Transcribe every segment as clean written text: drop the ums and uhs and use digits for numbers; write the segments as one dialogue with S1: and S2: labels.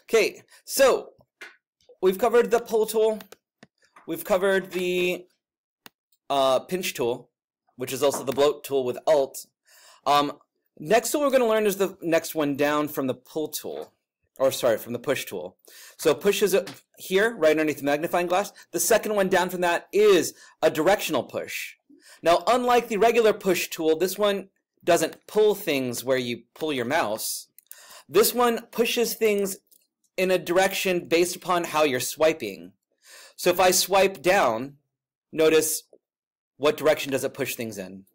S1: Okay, so we've covered the pull tool. We've covered the pinch tool, which is also the bloat tool with Alt. Next tool we're going to learn is the next one down from the pull tool, or sorry, from the push tool. So push is here, right underneath the magnifying glass. The second one down from that is a directional push. Now, unlike the regular push tool, this one doesn't pull things where you pull your mouse. This one pushes things in a direction based upon how you're swiping. So if I swipe down, notice what direction does it push things in?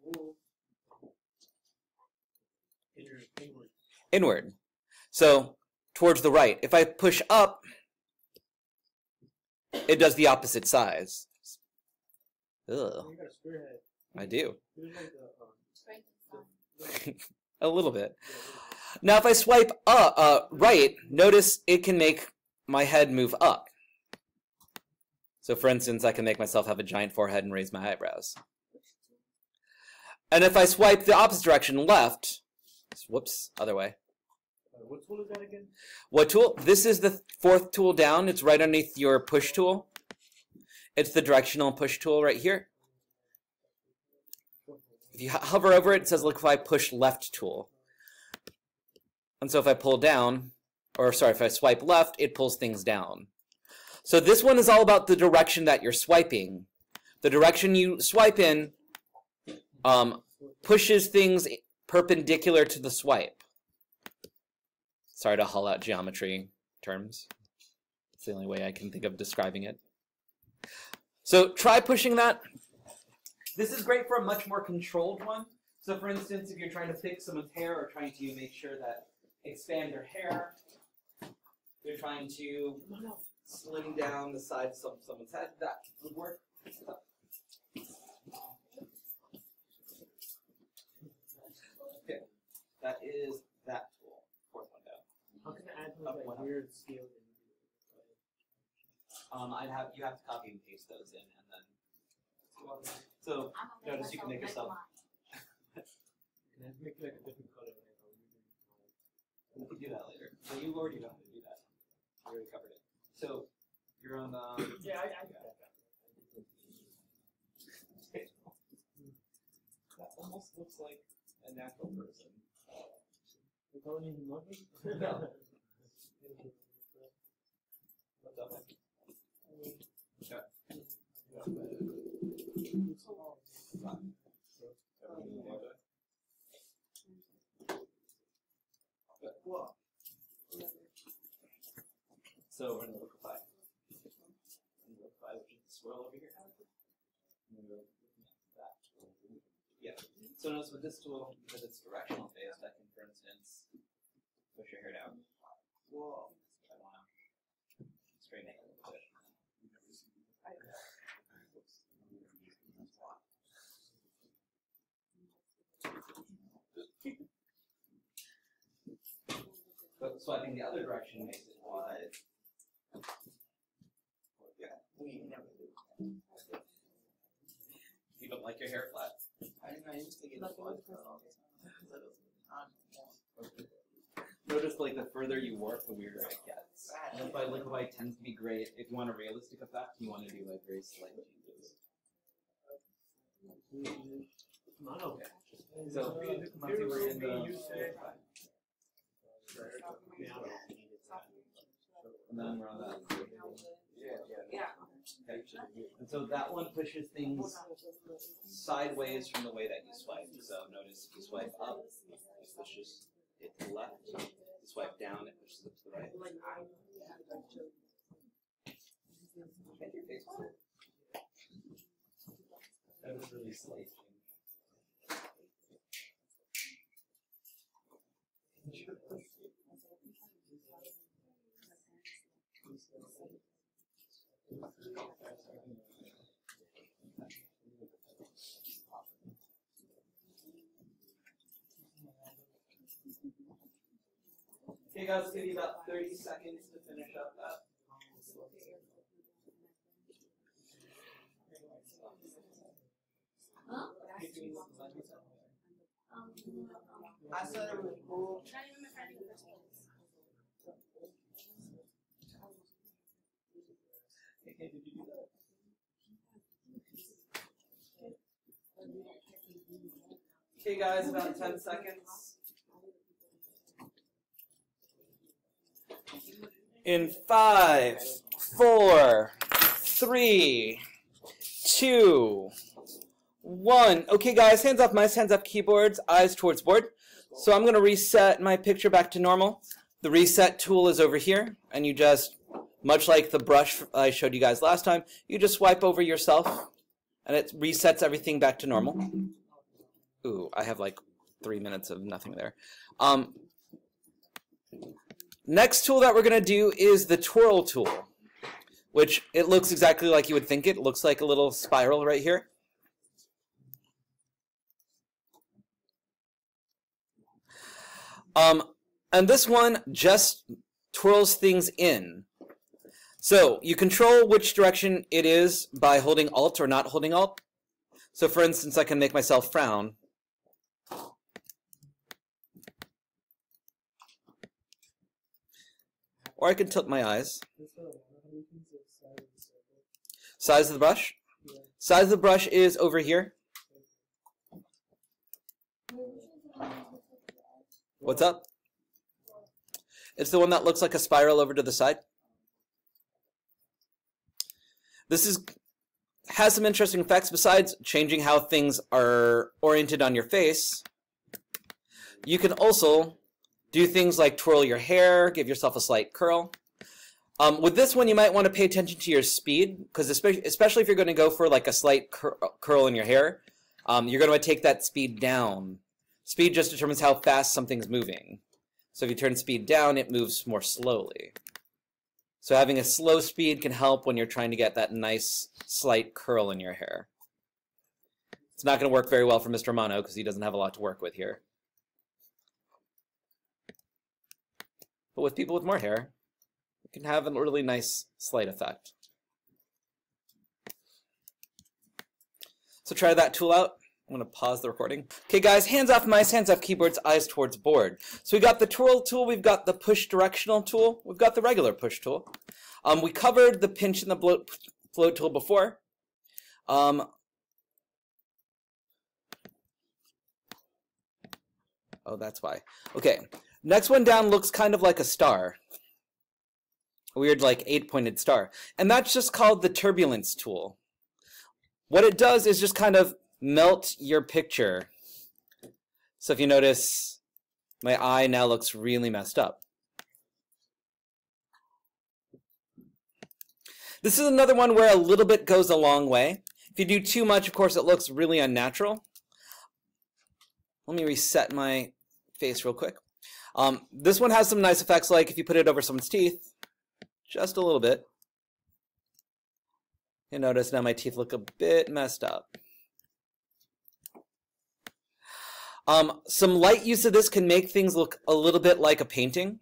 S1: Inward. So towards the right. If I push up, it does the opposite size. Ugh. I do. A little bit. Now if I swipe right, notice it can make my head move up. So for instance, I can make myself have a giant forehead and raise my eyebrows. And if I swipe the opposite direction, left, whoops, other way.
S2: What tool is that again?
S1: What tool? This is the fourth tool down. It's right underneath your push tool. It's the directional push tool right here. If you hover over it, it says Liquify Push Left tool. And so if I pull down, or sorry, if I swipe left, it pulls things down. So this one is all about the direction that you're swiping. The direction you swipe in pushes things perpendicular to the swipe. Sorry to haul out geometry terms. It's the only way I can think of describing it. So try pushing that. This is great for a much more controlled one. So for instance, if you're trying to fix someone's hair or trying to make sure that expand their hair, you're trying to slim down the sides of someone's head, that would work. Okay, that is that tool. Fourth one down.
S2: How can I add like weird scale?
S1: You have to copy and paste those in, and then so notice you can make yourself.
S2: Can I make like a different color?
S1: We can do that later. So you already know how to do that. We already covered it. So you're on the.
S2: Yeah, I did that.
S1: That almost looks like a natural person.
S2: You're calling me monkey?
S1: No. What's up? So we're going to liquify. Liquify, which is the swirl over here. That. Yeah. So notice with this tool, because it's directional based, I can, for instance, push your hair down. Whoa. I want to straighten it a little bit. But swiping the other direction makes it wide. Yeah. You don't like your hair flat? I used to get it flat. Notice like the further you warp, the weirder it gets. That's why Liquify tends to be great. If you want a realistic effect, you want to do like very slight changes.
S2: Okay.
S1: So let's see we're in the and then we're on that. Yeah. Okay. And so that one pushes things sideways from the way that you swipe. So notice if you swipe up, it pushes it to the left. If you swipe down, it pushes it to the right. Make your face better. That was really slight. Okay guys, let's give you about 30 seconds to finish up that.
S3: Huh?
S4: I said it was cool.
S1: Okay, guys, about 10 seconds. In 5, 4, 3, 2, 1. Okay, guys, hands off mice, hands off keyboards, eyes towards board. So I'm going to reset my picture back to normal. The reset tool is over here, and you just, much like the brush I showed you guys last time, you just swipe over yourself, and it resets everything back to normal. Ooh, I have like 3 minutes of nothing there. Next tool that we're going to do is the Twirl Tool, which it looks exactly like you would think it. It looks like a little spiral right here. And this one just twirls things in. So you control which direction it is by holding Alt or not holding Alt. So for instance, I can make myself frown. Or I can tilt my eyes. Size of the brush? Size of the brush is over here. What's up? It's the one that looks like a spiral over to the side. This has some interesting effects besides changing how things are oriented on your face. You can also do things like twirl your hair, give yourself a slight curl. With this one, you might want to pay attention to your speed, because especially if you're going to go for like a slight curl in your hair, you're going to take that speed down. Speed just determines how fast something's moving. So if you turn speed down, it moves more slowly. So having a slow speed can help when you're trying to get that nice slight curl in your hair. It's not going to work very well for Mr. Romano because he doesn't have a lot to work with here. But with people with more hair, it can have a really nice slight effect. So try that tool out. I'm going to pause the recording. Okay, guys, hands off mice, hands off keyboards, eyes towards board. So we got the Twirl tool, we've got the push directional tool, we've got the regular push tool. We covered the pinch and the float tool before. Oh, that's why. Okay, next one down looks kind of like a star. A weird, like, 8-pointed star. And that's just called the turbulence tool. What it does is just kind of melt your picture. So if you notice, my eye now looks really messed up. This is another one where a little bit goes a long way. If you do too much, of course, it looks really unnatural. Let me reset my face real quick. This one has some nice effects, like if you put it over someone's teeth, just a little bit. You notice now my teeth look a bit messed up. Some light use of this can make things look a little bit like a painting.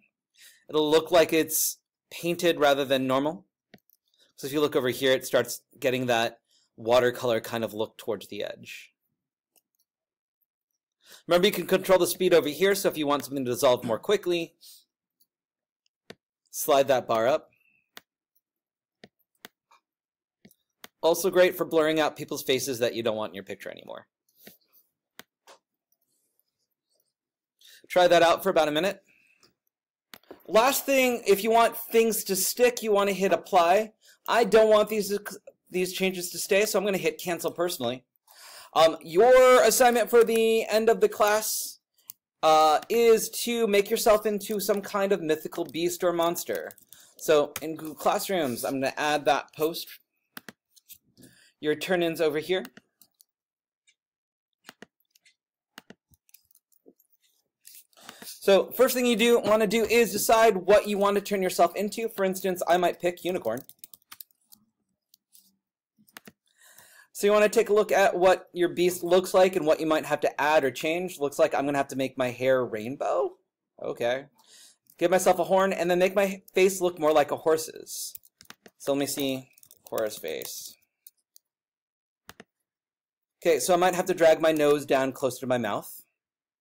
S1: It'll look like it's painted rather than normal. So if you look over here, it starts getting that watercolor kind of look towards the edge. Remember, you can control the speed over here, so if you want something to dissolve more quickly, slide that bar up. Also great for blurring out people's faces that you don't want in your picture anymore. Try that out for about a minute. Last thing, if you want things to stick, you want to hit apply. I don't want these changes to stay, so I'm going to hit cancel personally. Your assignment for the end of the class is to make yourself into some kind of mythical beast or monster. So in Google Classrooms, I'm going to add that post. Your turn-ins over here. So first thing you want to do is decide what you want to turn yourself into. For instance, I might pick unicorn. So you want to take a look at what your beast looks like and what you might have to add or change. Looks like I'm going to have to make my hair rainbow. Okay. Give myself a horn and then make my face look more like a horse's. So let me see. Horse face. Okay, so I might have to drag my nose down closer to my mouth.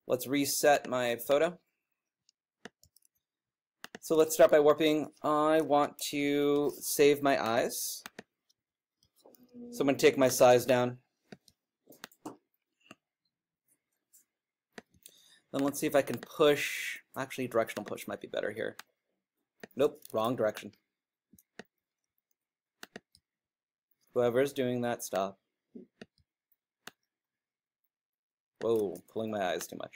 S1: Let's reset my photo. So let's start by warping. I want to save my eyes. So I'm going to take my size down. Then let's see if I can push. Actually, directional push might be better here. Nope, wrong direction. Whoever's doing that, stop. Whoa, pulling my eyes too much.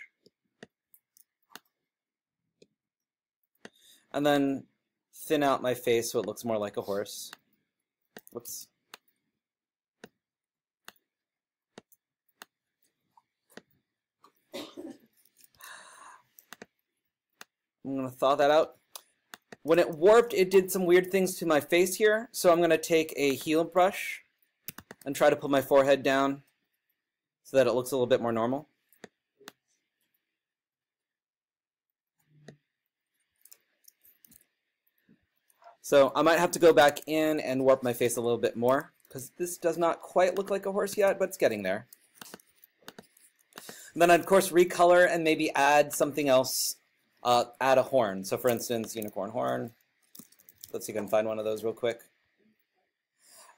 S1: And then thin out my face so it looks more like a horse. Whoops. I'm going to thaw that out. When it warped, it did some weird things to my face here, so I'm going to take a heel brush and try to put my forehead down so that it looks a little bit more normal. So I might have to go back in and warp my face a little bit more, because this does not quite look like a horse yet, but it's getting there. And then I'd, of course, recolor and maybe add something else. Add a horn. So for instance, unicorn horn. Let's see if I can find one of those real quick.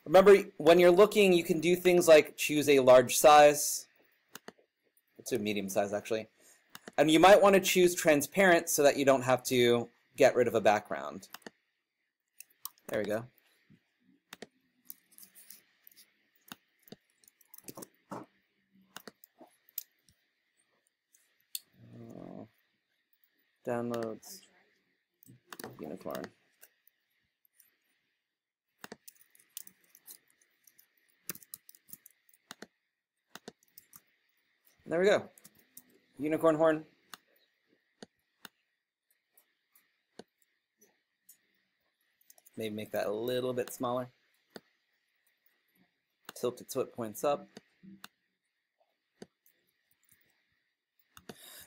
S1: Remember, when you're looking, you can do things like choose a large size. Let's do medium size, actually. And you might want to choose transparent so that you don't have to get rid of a background. There we go. Downloads, unicorn. There we go. Unicorn horn. Maybe make that a little bit smaller. Tilt it so it points up.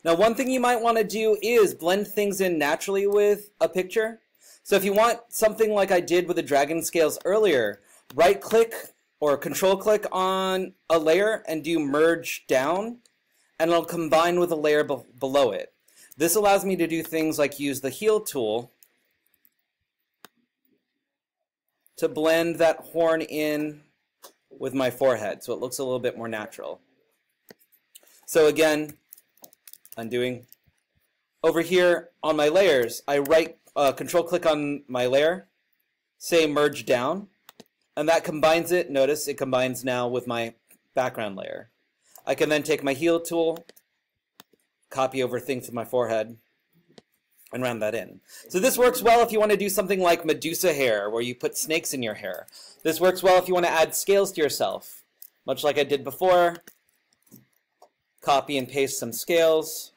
S1: Now, one thing you might want to do is blend things in naturally with a picture. So if you want something like I did with the dragon scales earlier, right-click or control-click on a layer and do merge down, and it'll combine with a layer below it. This allows me to do things like use the heel tool to blend that horn in with my forehead so it looks a little bit more natural. So again, undoing. Over here on my layers, I control-click on my layer, say merge down, and that combines it. Notice it combines now with my background layer. I can then take my heel tool, copy over things with my forehead, and round that in. So this works well if you want to do something like Medusa hair, where you put snakes in your hair. This works well if you want to add scales to yourself. Much like I did before, copy and paste some scales,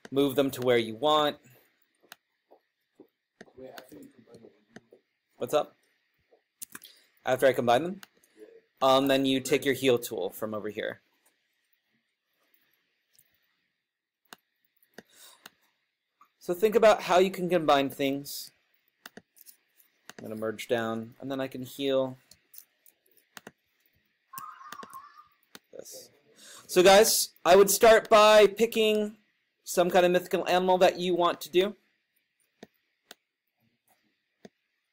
S1: move them to where you want. What's up? After I combine them? Then you take your heel tool from over here. So think about how you can combine things. I'm going to merge down, and then I can heel this. So guys, I would start by picking some kind of mythical animal that you want to do.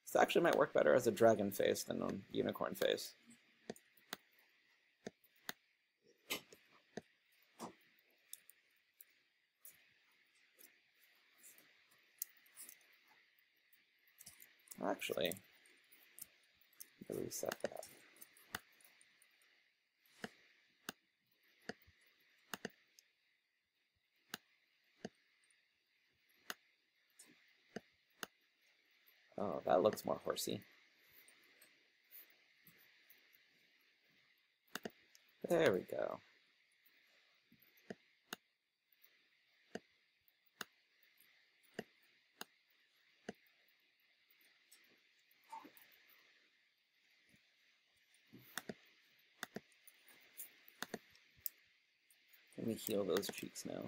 S1: This actually might work better as a dragon face than a unicorn face. Actually, let me reset that. Oh, that looks more horsey. There we go. Let me heal those cheeks now.